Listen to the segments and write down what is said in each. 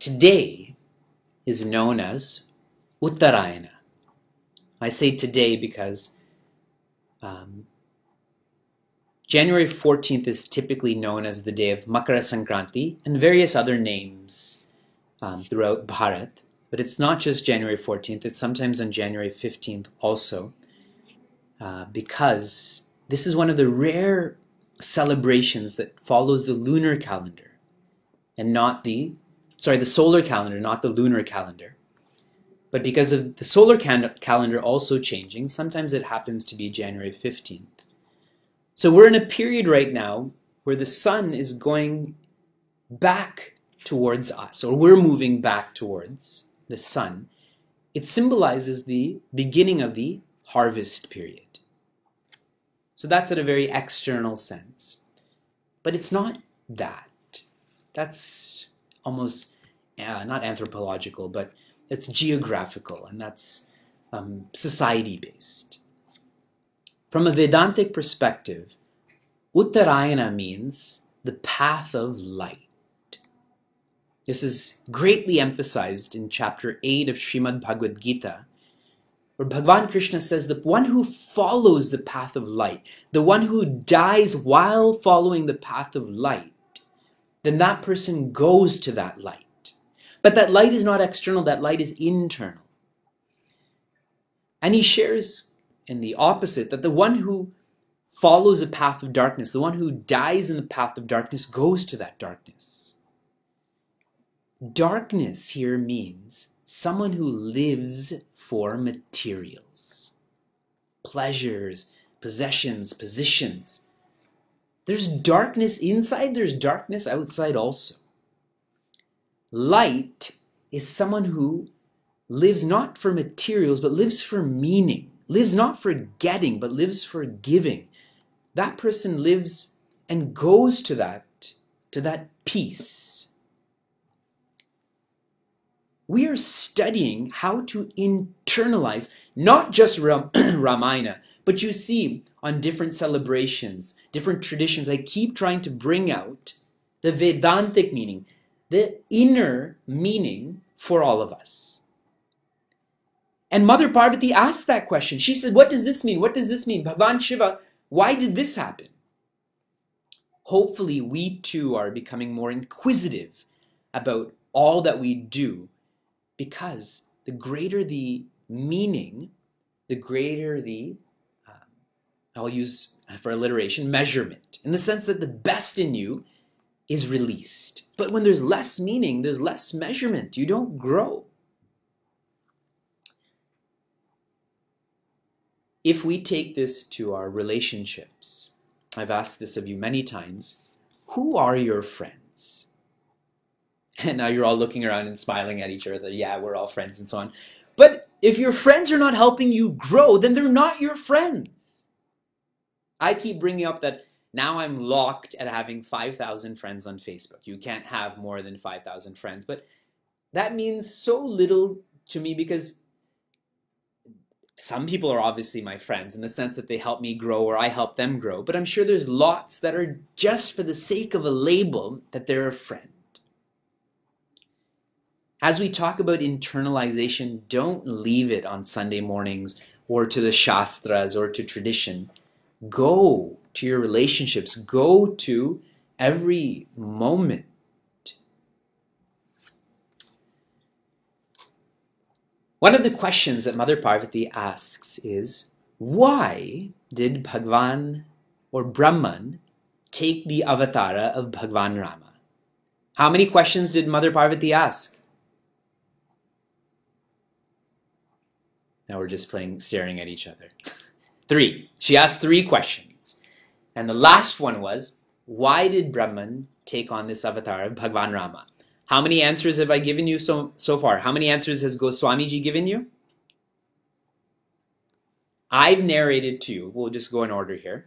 Today is known as Uttarayana. I say today because January 14th is typically known as the day of Makara Sankranti and various other names throughout Bharat. But it's not just January 14th, it's sometimes on January 15th also, because this is one of the rare celebrations that follows the lunar calendar and not the solar calendar, not the lunar calendar. But because of the solar calendar also changing, sometimes it happens to be January 15th. So we're in a period right now where the sun is going back towards us, or we're moving back towards the sun. It symbolizes the beginning of the harvest period. So that's at a very external sense. But it's not that. That's almost not anthropological, but that's geographical, and that's society-based. From a Vedantic perspective, Uttarayana means the path of light. This is greatly emphasized in chapter 8 of Srimad Bhagavad Gita, where Bhagavan Krishna says the one who follows the path of light, the one who dies while following the path of light, then that person goes to that light. But that light is not external, that light is internal. And he shares in the opposite, that the one who follows a path of darkness, the one who dies in the path of darkness, goes to that darkness. Darkness here means someone who lives for materials, pleasures, possessions, positions. There's darkness inside, there's darkness outside also. Light is someone who lives not for materials, but lives for meaning. Lives not for getting, but lives for giving. That person lives and goes to that peace. We are studying how to internalize not just Ramayana, but you see on different celebrations, different traditions, I keep trying to bring out the Vedantic meaning, the inner meaning for all of us. And Mother Parvati asked that question. She said, what does this mean? What does this mean? Bhagavan Shiva, why did this happen? Hopefully we too are becoming more inquisitive about all that we do, because the greater the meaning, the greater the, I'll use for alliteration, measurement, in the sense that the best in you is released. But when there's less meaning, there's less measurement. You don't grow. If we take this to our relationships, I've asked this of you many times, who are your friends? And now you're all looking around and smiling at each other. Yeah, we're all friends and so on. But if your friends are not helping you grow, then they're not your friends. I keep bringing up that now I'm locked at having 5,000 friends on Facebook. You can't have more than 5,000 friends. But that means so little to me, because some people are obviously my friends in the sense that they help me grow or I help them grow. But I'm sure there's lots that are just for the sake of a label that they're a friend. As we talk about internalization, don't leave it on Sunday mornings or to the Shastras or to tradition. Go to your relationships. Go to every moment. One of the questions that Mother Parvati asks is, why did Bhagwan or Brahman take the avatara of Bhagwan Rama? How many questions did Mother Parvati ask? Now we're just staring at each other. 3. She asked 3 questions. And the last one was, why did Brahman take on this avatar of Bhagwan Rama? How many answers have I given you so far? How many answers has Goswamiji given you? I've narrated to you. We'll just go in order here.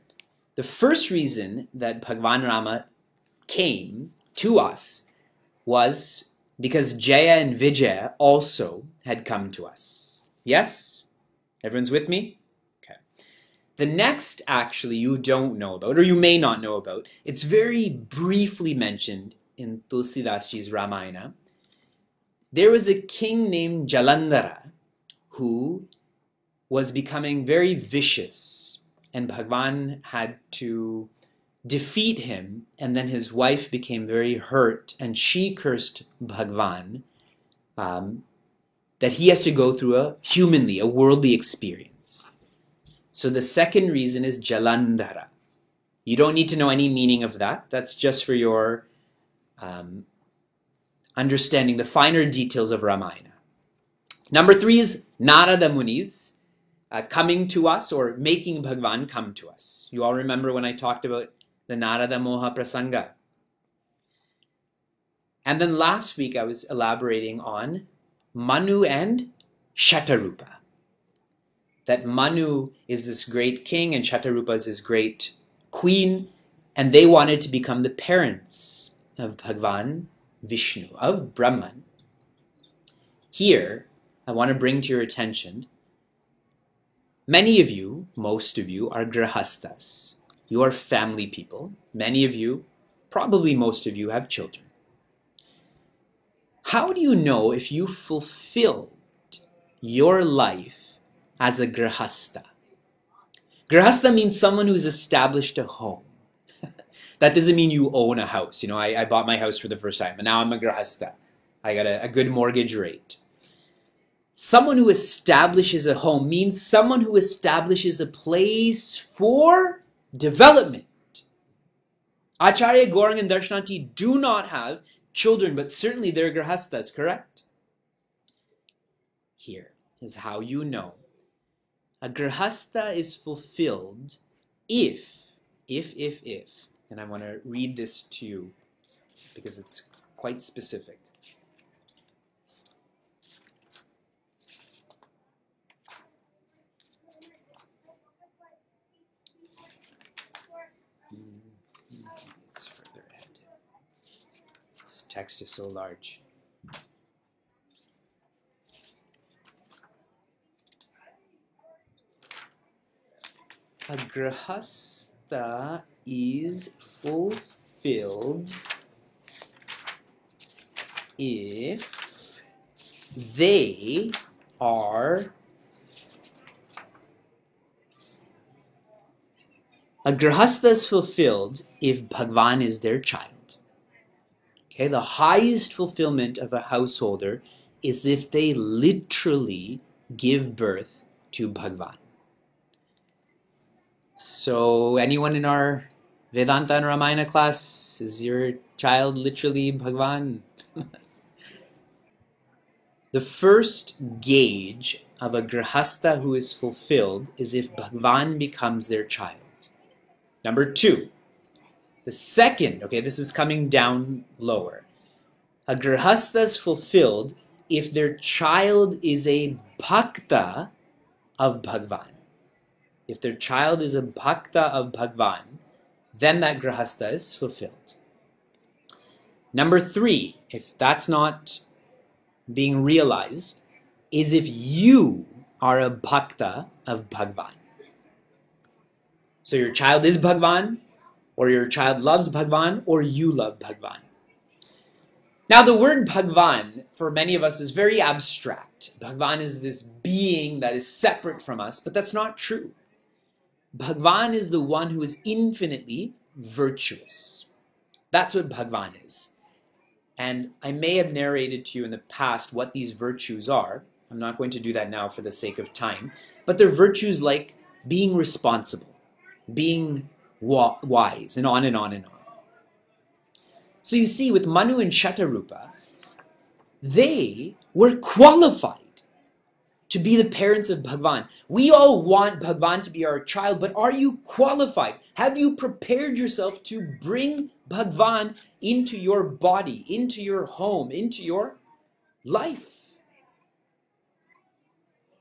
The first reason that Bhagwan Rama came to us was because Jaya and Vijaya also had come to us. Yes? Everyone's with me? Okay. The next, actually, you don't know about, or you may not know about. It's very briefly mentioned in Tulsidas Ji's Ramayana. There was a king named Jalandhara who was becoming very vicious, and Bhagwan had to defeat him, and then his wife became very hurt, and she cursed Bhagwan that he has to go through a worldly experience. So the second reason is Jalandhara. You don't need to know any meaning of that. That's just for your understanding the finer details of Ramayana. Number 3 is Narada Muni's coming to us, or making Bhagwan come to us. You all remember when I talked about the Narada Moha Prasanga. And then last week I was elaborating on Manu and Shatarupa. That Manu is this great king and Shatarupa is this great queen, and they wanted to become the parents of Bhagwan Vishnu, of Brahman. Here, I want to bring to your attention, many of you, most of you, are grahastas. You are family people. Many of you, probably most of you, have children. How do you know if you fulfilled your life as a grahasta? Grahasta means someone who's established a home. That doesn't mean you own a house. You know, I bought my house for the first time, and now I'm a grahasta. I got a good mortgage rate. Someone who establishes a home means someone who establishes a place for development. Acharya Gaurang and Darshanati do not have children, but certainly they're grahastas, correct? Here is how you know. A grahasta is fulfilled if, and I want to read this to you because it's quite specific. It's further ahead. This text is so large. A grahasta is fulfilled if they are a grahasta is fulfilled if Bhagwan is their child. Okay, the highest fulfillment of a householder is if they literally give birth to Bhagwan. So anyone in our Vedanta and Ramayana class, is your child literally Bhagwan? The first gauge of a grahasta who is fulfilled is if Bhagwan becomes their child. Number 2, the second, okay, this is coming down lower. A grahasta is fulfilled if their child is a bhakta of Bhagwan. If their child is a bhakta of Bhagwan, then that grahasta is fulfilled. Number 3, if that's not being realized, is if you are a bhakta of Bhagwan. So your child is Bhagwan, or your child loves Bhagwan, or you love Bhagwan. Now the word Bhagwan, for many of us, is very abstract. Bhagwan is this being that is separate from us, but that's not true. Bhagwan is the one who is infinitely virtuous. That's what Bhagwan is. And I may have narrated to you in the past what these virtues are. I'm not going to do that now for the sake of time. But they're virtues like being responsible, being wise, and on and on and on. So you see, with Manu and Shatarupa, they were qualified to be the parents of Bhagwan. We all want Bhagwan to be our child, but are you qualified? Have you prepared yourself to bring Bhagwan into your body, into your home, into your life?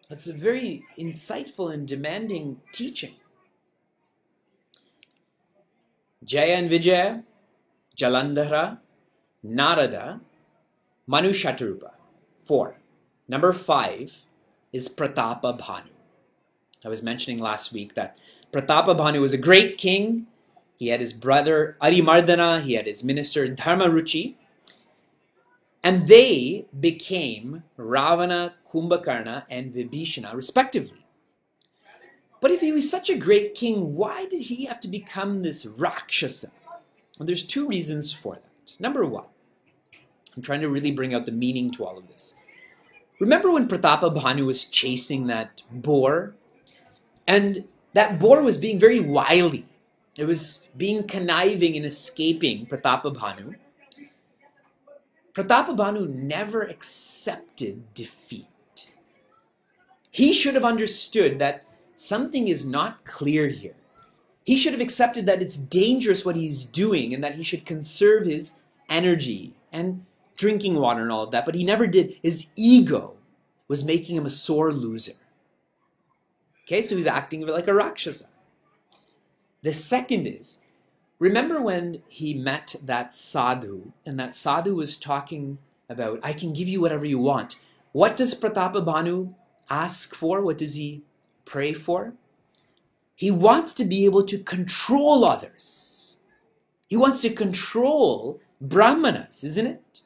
That's a very insightful and demanding teaching. Jaya and Vijaya, Jalandhara, Narada, Manu Shatarupa. 4. Number 5 is Pratapa Bhanu. I was mentioning last week that Pratapa Bhanu was a great king. He had his brother Arimardana, he had his minister Dharmaruchi, and they became Ravana, Kumbhakarna, and Vibhishana, respectively. But if he was such a great king, why did he have to become this Rakshasa? Well, there's 2 reasons for that. Number 1, I'm trying to really bring out the meaning to all of this. Remember when Pratapa Bhanu was chasing that boar? And that boar was being very wily. It was being conniving and escaping Pratapa Bhanu. Pratapa Bhanu never accepted defeat. He should have understood that something is not clear here. He should have accepted that it's dangerous what he's doing and that he should conserve his energy and drinking water and all of that, but he never did. His ego was making him a sore loser. Okay, so he's acting like a Rakshasa. The second is, remember when he met that sadhu, and that sadhu was talking about, I can give you whatever you want. What does Pratapa Bhanu ask for? What does he pray for? He wants to be able to control others. He wants to control Brahmanas, isn't it?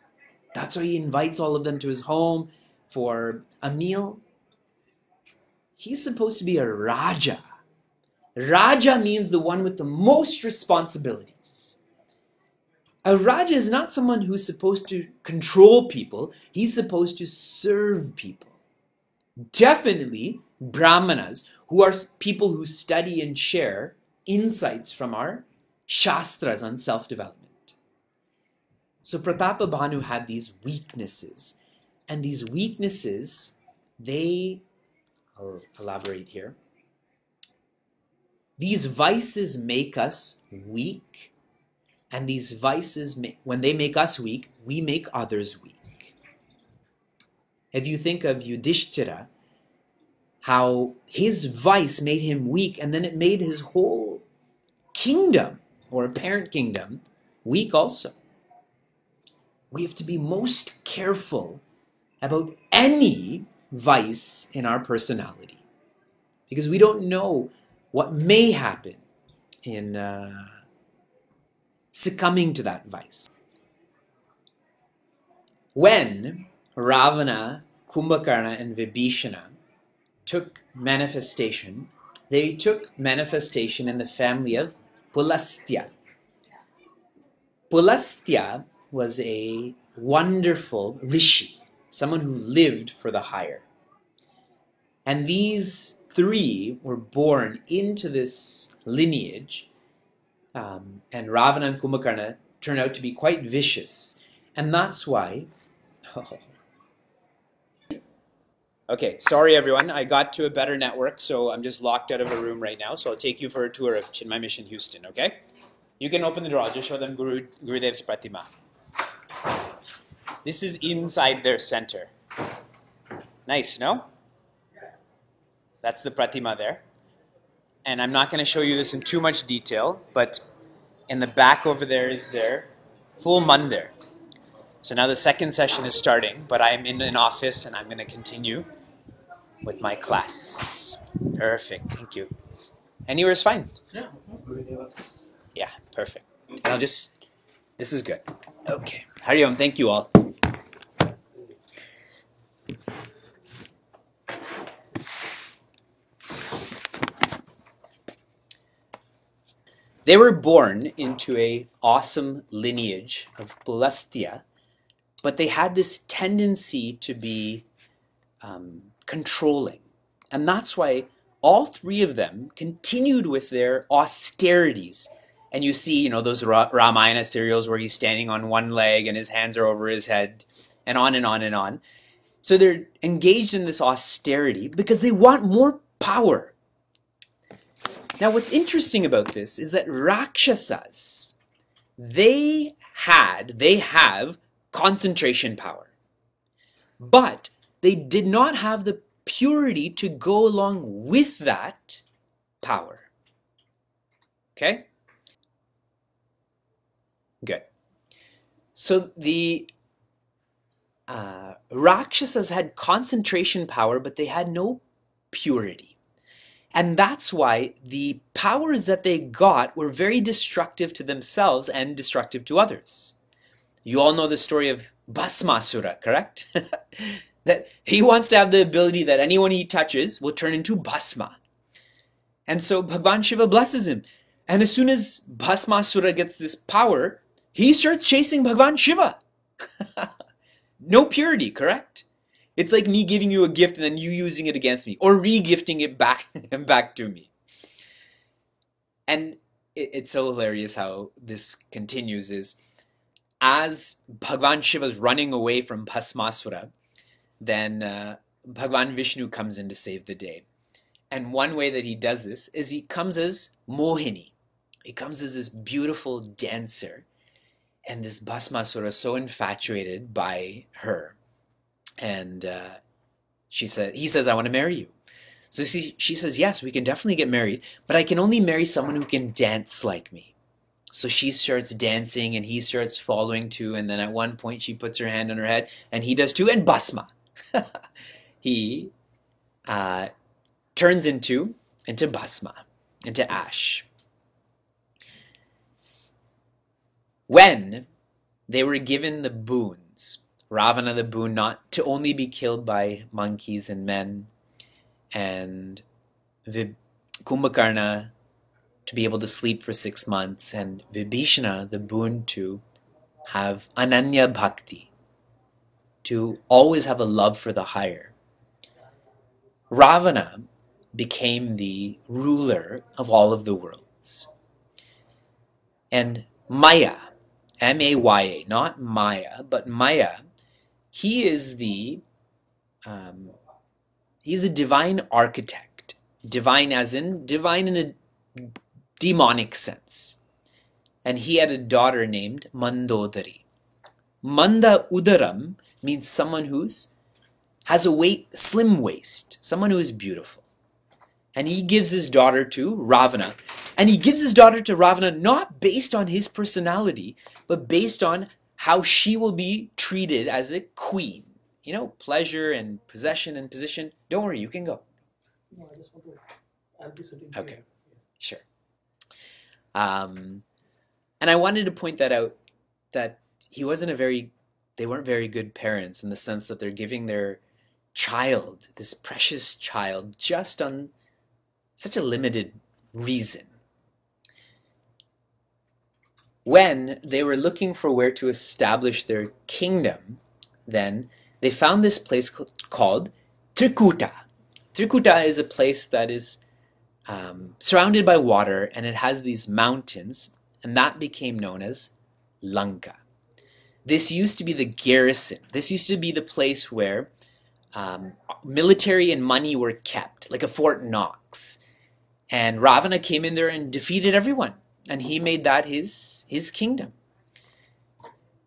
That's why he invites all of them to his home for a meal. He's supposed to be a Raja. Raja means the one with the most responsibilities. A Raja is not someone who's supposed to control people. He's supposed to serve people. Definitely Brahmanas, who are people who study and share insights from our Shastras on self-development. So Pratapa Bhanu had these weaknesses. And these weaknesses, I'll elaborate here. These vices make us weak. And these vices, when they make us weak, we make others weak. If you think of Yudhishthira, how his vice made him weak, and then it made his whole kingdom, or parent kingdom, weak also. We have to be most careful about any vice in our personality, because we don't know what may happen in succumbing to that vice. When Ravana, Kumbhakarna, and Vibhishana took manifestation, they took manifestation in the family of Pulastya. Pulastya was a wonderful rishi, someone who lived for the higher. And these 3 were born into this lineage, and Ravana and Kumbhakarna turned out to be quite vicious. And that's why... Okay, sorry everyone, I got to a better network, so I'm just locked out of a room right now, so I'll take you for a tour of Chinmay Mission Houston, okay? You can open the door, I'll just show them Gurudev's Pratima. This is inside their center. Nice, no? That's the Pratima there. And I'm not going to show you this in too much detail, but in the back over there is their full mandir. So now the second session is starting, but I'm in an office and I'm going to continue with my class. Perfect, thank you. Anywhere is fine? Yeah. Yeah, perfect. And this is good. Okay. Hariom, thank you all. They were born into a awesome lineage of Pulastya, but they had this tendency to be controlling. And that's why all three of them continued with their austerities. And you see, those Ramayana serials where he's standing on one leg and his hands are over his head, and on and on and on. So they're engaged in this austerity because they want more power. Now, what's interesting about this is that Rakshasas, they have concentration power. But they did not have the purity to go along with that power. Okay? Good. So the Rakshasas had concentration power, but they had no purity. And that's why the powers that they got were very destructive to themselves and destructive to others. You all know the story of Bhasmasura, correct? That he wants to have the ability that anyone he touches will turn into Bhasma. And so Bhagwan Shiva blesses him. And as soon as Bhasmasura gets this power, he starts chasing Bhagwan Shiva. No purity, correct? It's like me giving you a gift and then you using it against me, or re-gifting it back to me. And it's so hilarious how this continues is, as Bhagwan Shiva is running away from Bhasmasura, then Bhagwan Vishnu comes in to save the day. And one way that he does this is he comes as Mohini. He comes as this beautiful dancer. And this Bhasmasura is so infatuated by her. And he says, I want to marry you. So she says, yes, we can definitely get married, but I can only marry someone who can dance like me. So she starts dancing and he starts following too. And then at one point she puts her hand on her head and he does too. And Bhasma. He turns into Bhasma, into ash. When they were given the boons, Ravana the boon not to only be killed by monkeys and men, and Kumbhakarna to be able to sleep for 6 months, and Vibhishana the boon to have Ananya Bhakti, to always have a love for the higher. Ravana became the ruler of all of the worlds. And Maya, M-A-Y-A, not Maya, but Maya, he is he's a divine architect. Divine as in, divine in a demonic sense. And he had a daughter named Mandodari. Manda Udaram means someone who's has a slim waist, someone who is beautiful. And he gives his daughter to Ravana. And he gives his daughter to Ravana not based on his personality, but based on how she will be treated as a queen. Pleasure and possession and position. Don't worry, you can go. No, I just want to. I'll be sitting Okay, here. sure. And I wanted to point that out, that they weren't very good parents in the sense that they're giving their child, this precious child, just on such a limited reason. When they were looking for where to establish their kingdom, then they found this place called Trikuta. Trikuta is a place that is surrounded by water, and it has these mountains, and that became known as Lanka. This used to be the garrison. This used to be the place where military and money were kept, like a Fort Knox. And Ravana came in there and defeated everyone. And he made that his kingdom.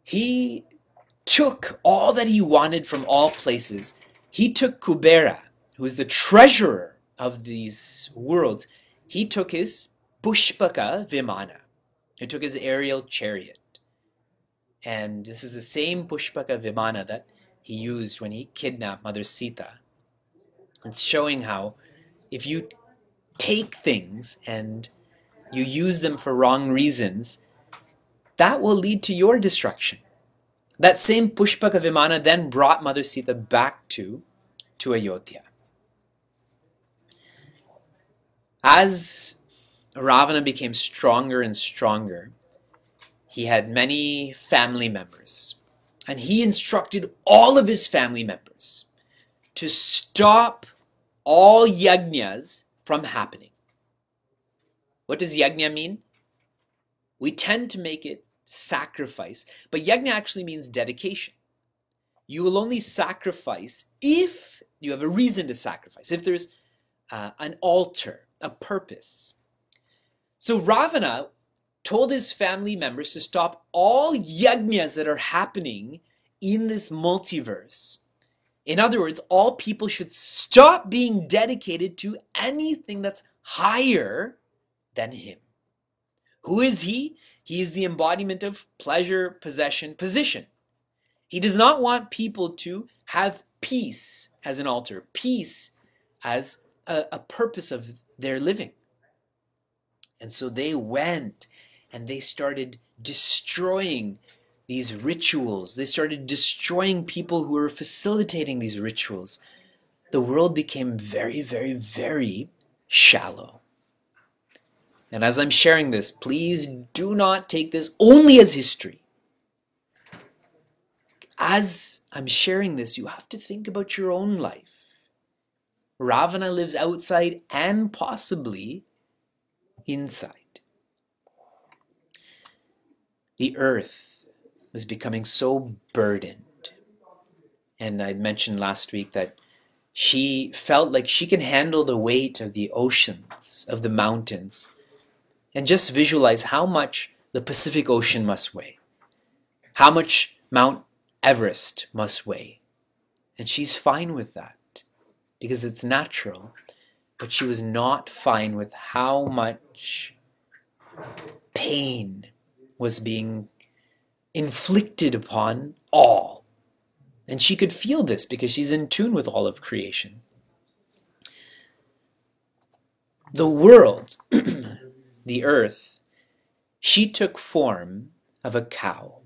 He took all that he wanted from all places. He took Kubera, who is the treasurer of these worlds. He took his Pushpaka Vimana. He took his aerial chariot. And this is the same Pushpaka Vimana that he used when he kidnapped Mother Sita. It's showing how if you take things and you use them for wrong reasons, that will lead to your destruction. That same Pushpaka Vimana then brought Mother Sita back to Ayodhya. As Ravana became stronger and stronger. He had many family members, and he instructed all of his family members to stop all yajnas from happening. What does yajna mean? We tend to make it sacrifice, but yajna actually means dedication. You will only sacrifice if you have a reason to sacrifice, if there's an altar, a purpose. So Ravana told his family members to stop all yajnas that are happening in this multiverse. In other words, all people should stop being dedicated to anything that's higher than him. Who is he? He is the embodiment of pleasure, possession, position. He does not want people to have peace as an altar, peace as a purpose of their living. And so they went and they started destroying these rituals. They started destroying people who were facilitating these rituals. The world became very, very, very shallow. And as I'm sharing this, please do not take this only as history. As I'm sharing this, you have to think about your own life. Ravana lives outside and possibly inside. The earth was becoming so burdened. And I mentioned last week that she felt like she can handle the weight of the oceans, of the mountains. And just visualize how much the Pacific Ocean must weigh. How much Mount Everest must weigh. And she's fine with that because it's natural. But she was not fine with how much pain was being inflicted upon all. And she could feel this because she's in tune with all of creation. The world, the earth, she took form of a cow.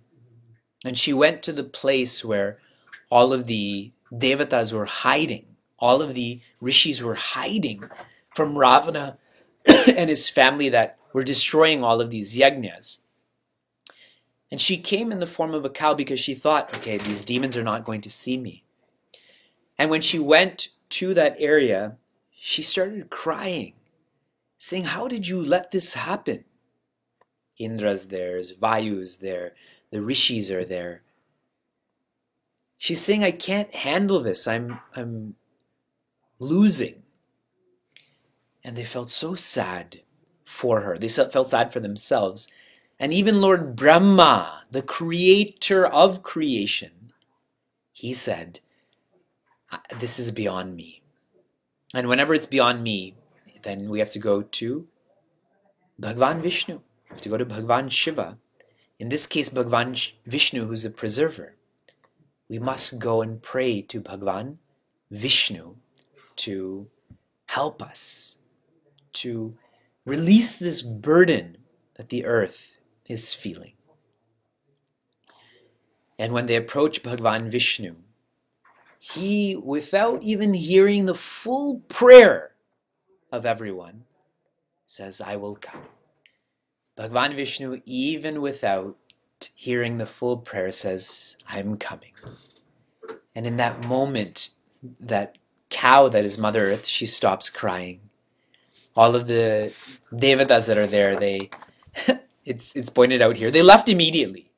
And she went to the place where all of the devatas were hiding. All of the rishis were hiding from Ravana and his family that were destroying all of these yajnas. And she came in the form of a cow because she thought, okay, these demons are not going to see me. And when she went to that area, she started crying, saying, how did you let this happen? Indra's there, Vayu's there, the rishis are there. She's saying, I can't handle this. I'm losing. And they felt so sad for her. They felt sad for themselves. And even Lord Brahma, the creator of creation, he said, this is beyond me. And whenever it's beyond me, then we have to go to Bhagavan Vishnu. We have to go to Bhagavan Shiva. In this case, Bhagavan Vishnu, who's the preserver. We must go and pray to Bhagavan Vishnu to help us, to release this burden that the earth is feeling. And when they approach Bhagavan Vishnu, he, without even hearing the full prayer of everyone, says, I will come. Bhagavan Vishnu, even without hearing the full prayer, says, I'm coming. And in that moment, that cow that is Mother Earth, she stops crying. All of the devatas that are there, it's pointed out here, they left immediately.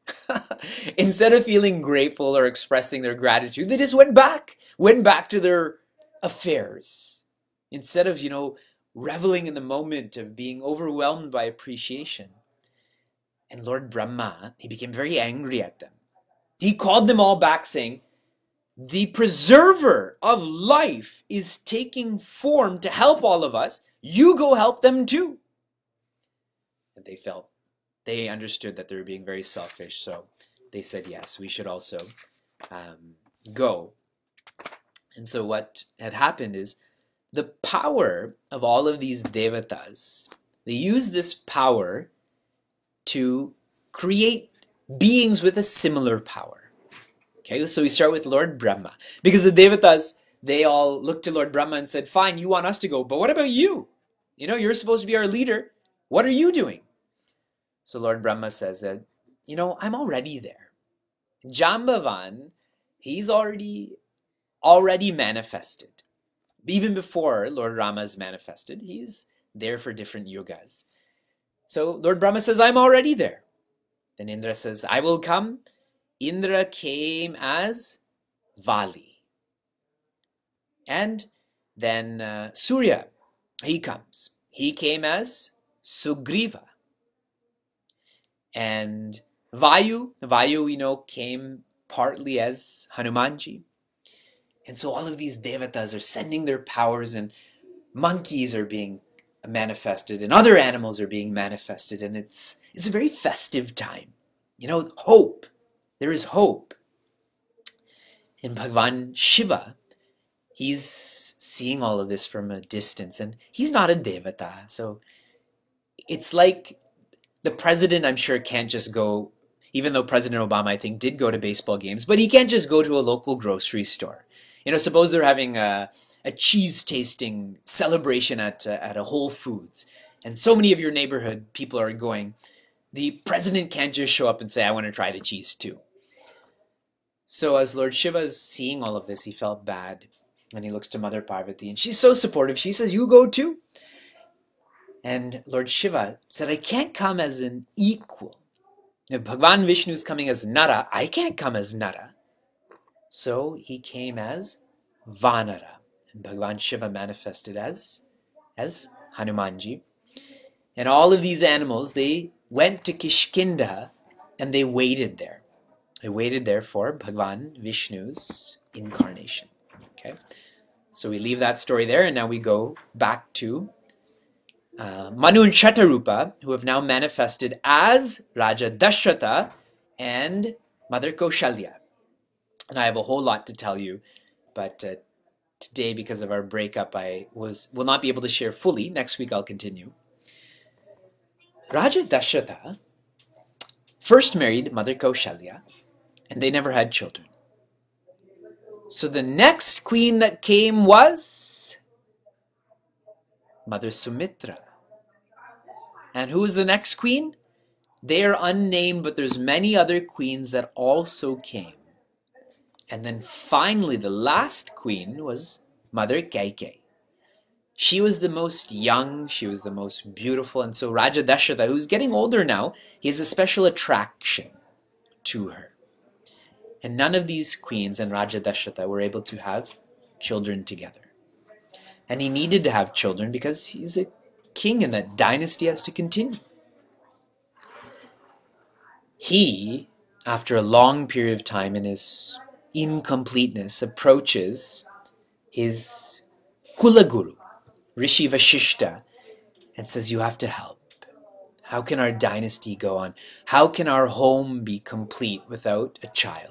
Instead of feeling grateful or expressing their gratitude, they just went back to their affairs. Instead of, reveling in the moment of being overwhelmed by appreciation. And Lord Brahma, he became very angry at them. He called them all back saying, the preserver of life is taking form to help all of us. You go help them too. And they understood that they were being very selfish. So they said, yes, we should also go. And so what had happened is the power of all of these devatas, they use this power to create beings with a similar power. Okay, so we start with Lord Brahma. Because the devatas, they all looked to Lord Brahma and said, fine, you want us to go, but what about you? You're supposed to be our leader. what are you doing? So Lord Brahma says that, I'm already there. Jambavan, he's already manifested. Even before Lord Rama's manifested, he's there for different yugas. So Lord Brahma says, I'm already there. Then Indra says, I will come. Indra came as Vali. And then Surya, he comes. He came as Sugriva. And Vayu, came partly as Hanumanji. And so all of these devatas are sending their powers, and monkeys are being manifested, and other animals are being manifested, and it's a very festive time. Hope. There is hope. And Bhagavan Shiva, he's seeing all of this from a distance, and he's not a devata. So it's like the president, I'm sure, can't just go, even though President Obama, I think, did go to baseball games, but he can't just go to a local grocery store. Suppose they're having a cheese tasting celebration at a Whole Foods, and so many of your neighborhood people are going. The president can't just show up and say, I want to try the cheese too. So as Lord Shiva is seeing all of this, he felt bad. And he looks to Mother Parvati, and she's so supportive. She says, you go too. And Lord Shiva said, I can't come as an equal. If Bhagavan Vishnu is coming as Nara, I can't come as Nara. So he came as Vanara. And Bhagavan Shiva manifested as Hanumanji. And all of these animals, they went to Kishkinda and they waited there. They waited there for Bhagavan Vishnu's incarnation. Okay, so we leave that story there, and now we go back to Manu and Shatarupa, who have now manifested as Raja Dashrata and Mother Kaushalya. And I have a whole lot to tell you, but today, because of our breakup, I will not be able to share fully. Next week I'll continue. Raja Dashrata first married Mother Kaushalya, and they never had children. So the next queen that came was Mother Sumitra. And who is the next queen? They are unnamed, but there's many other queens that also came. And then finally, the last queen was Mother Kaikeyi. She was the most young, she was the most beautiful, and so Raja Dashrata, who's getting older now, he has a special attraction to her. And none of these queens and Raja Dashrata were able to have children together. And he needed to have children because he's a king and that dynasty has to continue. He, after a long period of time in his incompleteness, approaches his Kulaguru, Rishi Vashishta, and says, you have to help. How can our dynasty go on? How can our home be complete without a child?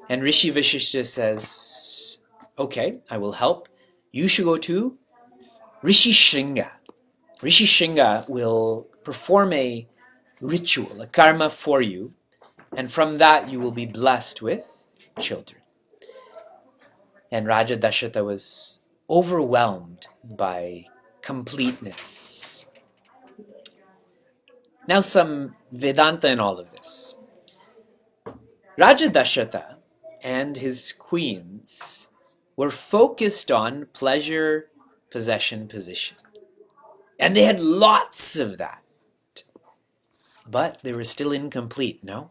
And Rishi Vashishta says, okay, I will help. You should go to Rishi Shringa. Rishi Shringa will perform a ritual, a karma for you, and from that you will be blessed with children. And Raja Dashrata was overwhelmed by completeness. Now some Vedanta in all of this. Raja Dashrata and his queens were focused on pleasure, possession, position. And they had lots of that. But they were still incomplete, no?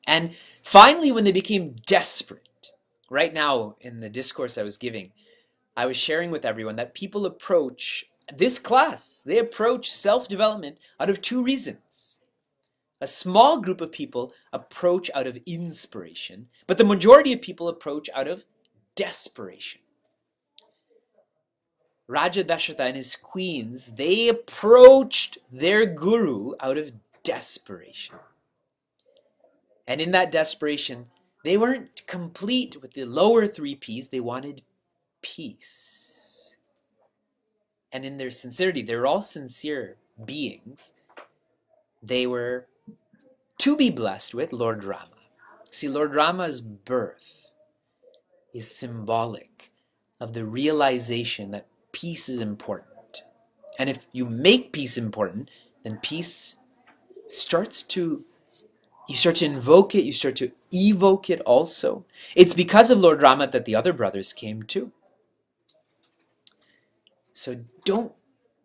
And finally, when they became desperate, right now in the discourse I was giving, I was sharing with everyone that people approach this class, they approach self-development out of two reasons. A small group of people approach out of inspiration, but the majority of people approach out of desperation. Raja Dashrata and his queens, they approached their guru out of desperation. And in that desperation, they weren't complete with the lower three P's, they wanted peace. And in their sincerity, they were all sincere beings. They were to be blessed with Lord Rama. See, Lord Rama's birth is symbolic of the realization that peace is important And if you make peace important, then peace starts to, you start to invoke it, you start to evoke it also. It's because of Lord Rama that the other brothers came too. So don't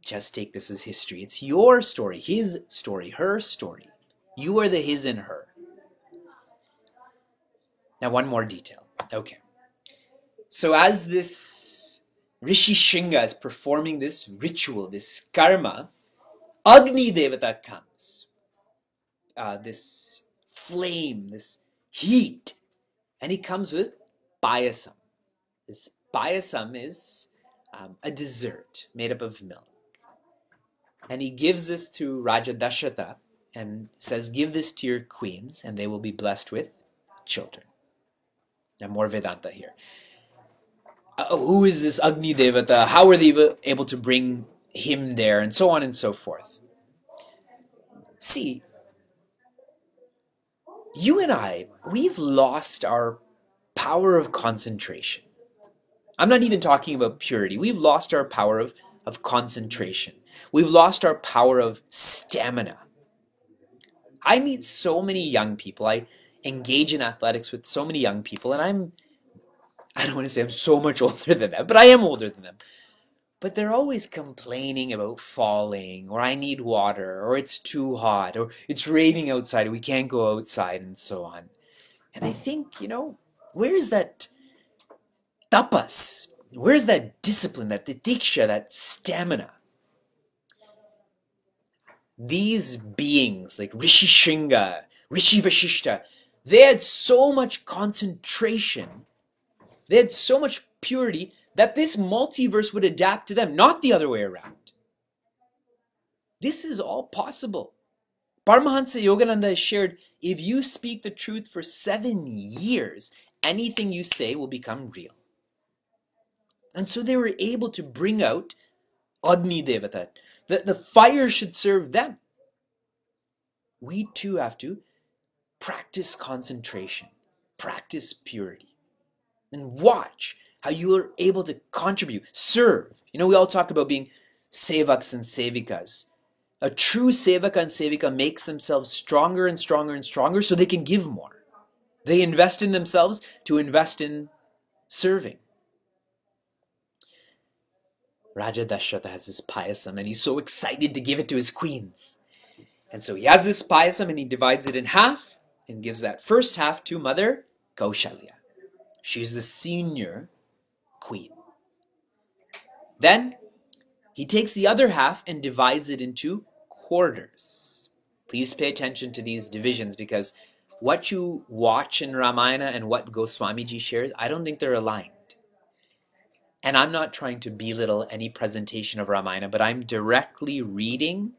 just take this as history. It's your story, his story, her story. You are the his and her. Now one more detail. Okay. So as this Rishi Shringa is performing this ritual, this karma, Agni Devata comes. This flame, this heat. And he comes with payasam. This payasam is a dessert made up of milk. And he gives this to Raja Dashatha and says, give this to your queens and they will be blessed with children. Now more Vedanta here. Who is this Agni Devata? How are they able to bring him there? And so on and so forth. See, you and I, we've lost our power of concentration. I'm not even talking about purity. We've lost our power of concentration. We've lost our power of stamina. I meet so many young people. I engage in athletics with so many young people, and I don't want to say I'm so much older than them, but I am older than them. But they're always complaining about falling, or I need water, or it's too hot, or it's raining outside, we can't go outside, and so on. And I think, where's that tapas? Where's that discipline, that titiksha, that stamina? These beings like Rishi Shringa, Rishi Vashishta, they had so much concentration, they had so much purity that this multiverse would adapt to them, not the other way around. This is all possible. Paramahansa Yogananda has shared, if you speak the truth for 7 years, anything you say will become real. And so they were able to bring out Agni Devata. The fire should serve them. We too have to practice concentration, practice purity, and watch how you are able to contribute, serve. We all talk about being sevaks and sevikas. A true sevaka and sevika makes themselves stronger and stronger and stronger so they can give more. They invest in themselves to invest in serving. Raja Dashatha has this payasam and he's so excited to give it to his queens. And so he has this payasam and he divides it in half and gives that first half to Mother Kaushalya. She's the senior queen. Then he takes the other half and divides it into quarters. Please pay attention to these divisions because what you watch in Ramayana and what Goswamiji shares, I don't think they're aligned. And I'm not trying to belittle any presentation of Ramayana, but I'm directly reading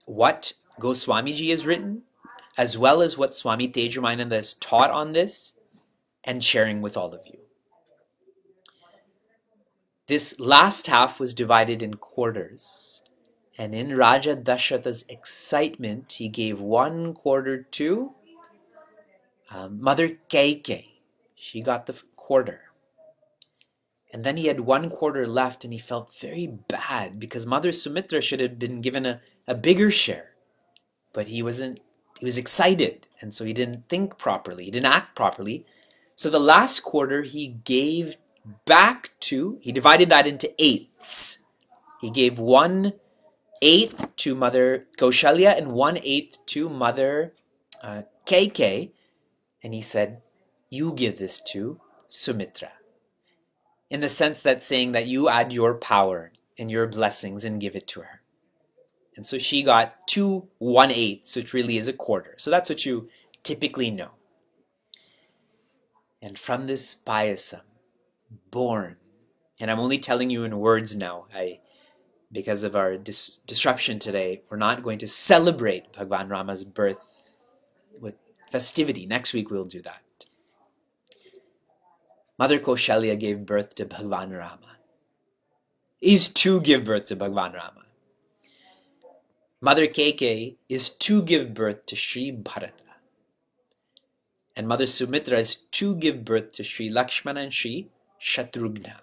what Goswamiji has written, as well as what Swami Tejamananda has taught on this, and sharing with all of you. This last half was divided in quarters. And in Raja Dashatha's excitement, he gave 1 quarter to Mother Kaikeyi. She got the quarter. And then he had 1 quarter left and he felt very bad because Mother Sumitra should have been given a bigger share. But he was excited and so he didn't think properly. He didn't act properly. So the last quarter he gave back to, he divided that into eighths. He gave 1/8 to Mother Kaushalya and 1/8 to Mother Kaikeyi. And he said, you give this to Sumitra. In the sense that saying that you add your power and your blessings and give it to her. And so she got 2 1/8, which really is a quarter. So that's what you typically know. And from this payasam, born, and I'm only telling you in words now, because of our disruption today, we're not going to celebrate Bhagwan Rama's birth with festivity. Next week we'll do that. Mother Kaushalya gave birth to Bhagwan Rama. Is to give birth to Bhagwan Rama. Mother Kaikeyi is to give birth to Sri Bharata. And Mother Sumitra is to give birth to Sri Lakshmana and Sri Shatrughna.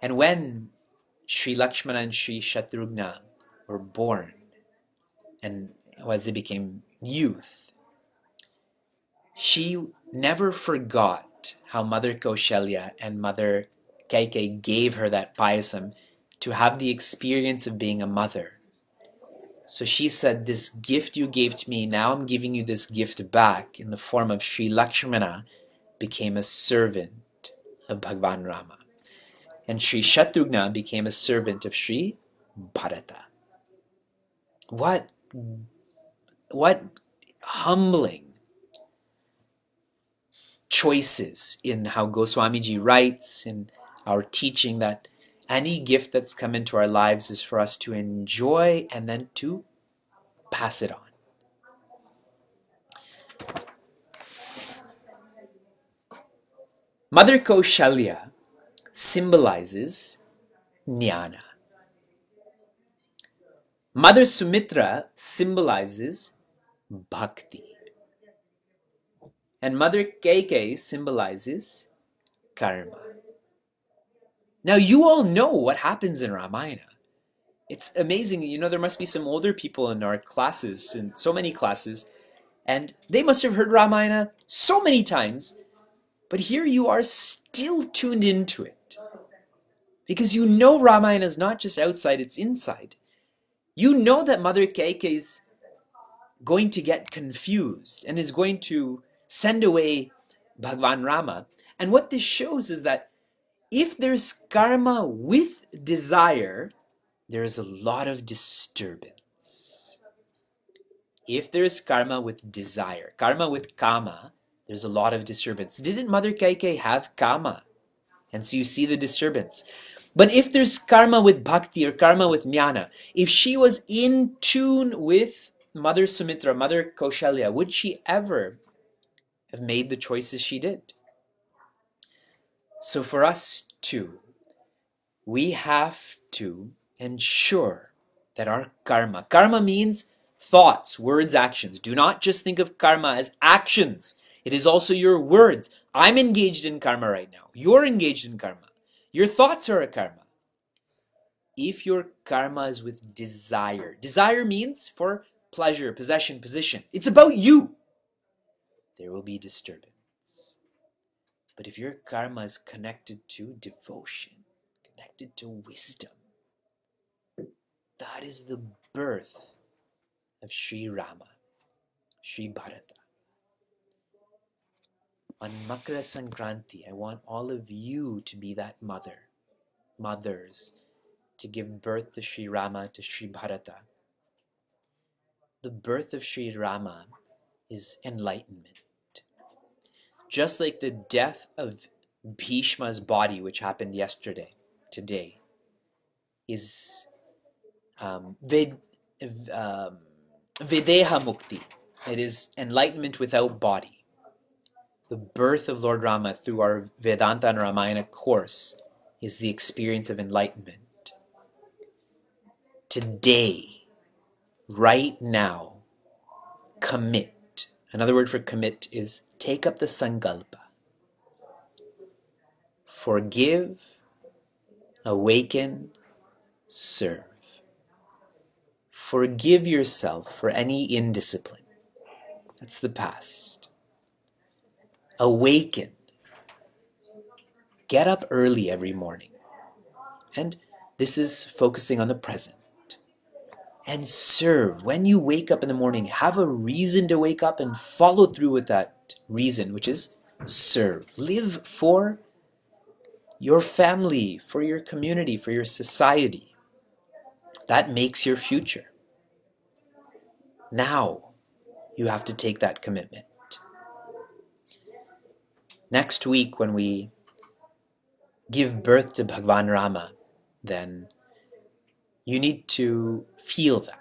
And when Sri Lakshmana and Sri Shatrughna were born, and as they became youth, she never forgot how Mother Kaushalya and Mother Kaikeyi gave her that payasam to have the experience of being a mother. So she said, this gift you gave to me, now I'm giving you this gift back in the form of Sri Lakshmana became a servant of Bhagwan Rama. And Sri Shatrughna became a servant of Sri Bharata. What humbling choices in how Goswamiji writes in our teaching, that any gift that's come into our lives is for us to enjoy and then to pass it on. Mother Kaushalya symbolizes jnana. Mother Sumitra symbolizes bhakti. And Mother Kaikeyi symbolizes karma. Now you all know what happens in Ramayana. It's amazing. There must be some older people in our classes, in so many classes, and they must have heard Ramayana so many times, but here you are still tuned into it. Because you know Ramayana is not just outside, it's inside. You know that Mother Kaikeyi is going to get confused and is going to send away Bhagwan Rama. And what this shows is that if there's karma with desire, there is a lot of disturbance. If there's karma with desire, karma with kama, there's a lot of disturbance. Didn't Mother Kaikeyi have kama? And so you see the disturbance. But if there's karma with bhakti or karma with jnana, if she was in tune with Mother Sumitra, Mother Kaushalya, would she ever have made the choices she did? So for us too, we have to ensure that our karma means thoughts, words, actions. Do not just think of karma as actions. It is also your words. I'm engaged in karma right now. You're engaged in karma. Your thoughts are a karma. If your karma is with desire, desire means for pleasure, possession, position. It's about you. There will be disturbance. But if your karma is connected to devotion, connected to wisdom, that is the birth of Sri Rama, Sri Bharata. On Makara Sankranti, I want all of you to be that mothers, to give birth to Sri Rama, to Sri Bharata. The birth of Sri Rama is enlightenment. Just like the death of Bhishma's body, which happened today, is Videha Mukti. It is enlightenment without body. The birth of Lord Rama through our Vedanta and Ramayana course is the experience of enlightenment. Today, right now, commit. Another word for commit is take up the sankalpa. Forgive, awaken, serve. Forgive yourself for any indiscipline. That's the past. Awaken. Get up early every morning. And this is focusing on the present. And serve. When you wake up in the morning, have a reason to wake up and follow through with that reason, which is serve. Live for your family, for your community, for your society. That makes your future. Now, you have to take that commitment. Next week, when we give birth to Bhagwan Rama, then you need to feel that.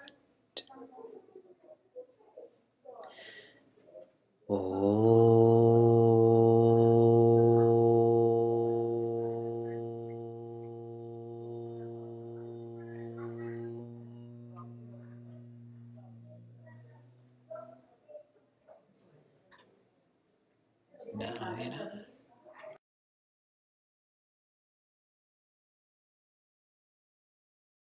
Narayana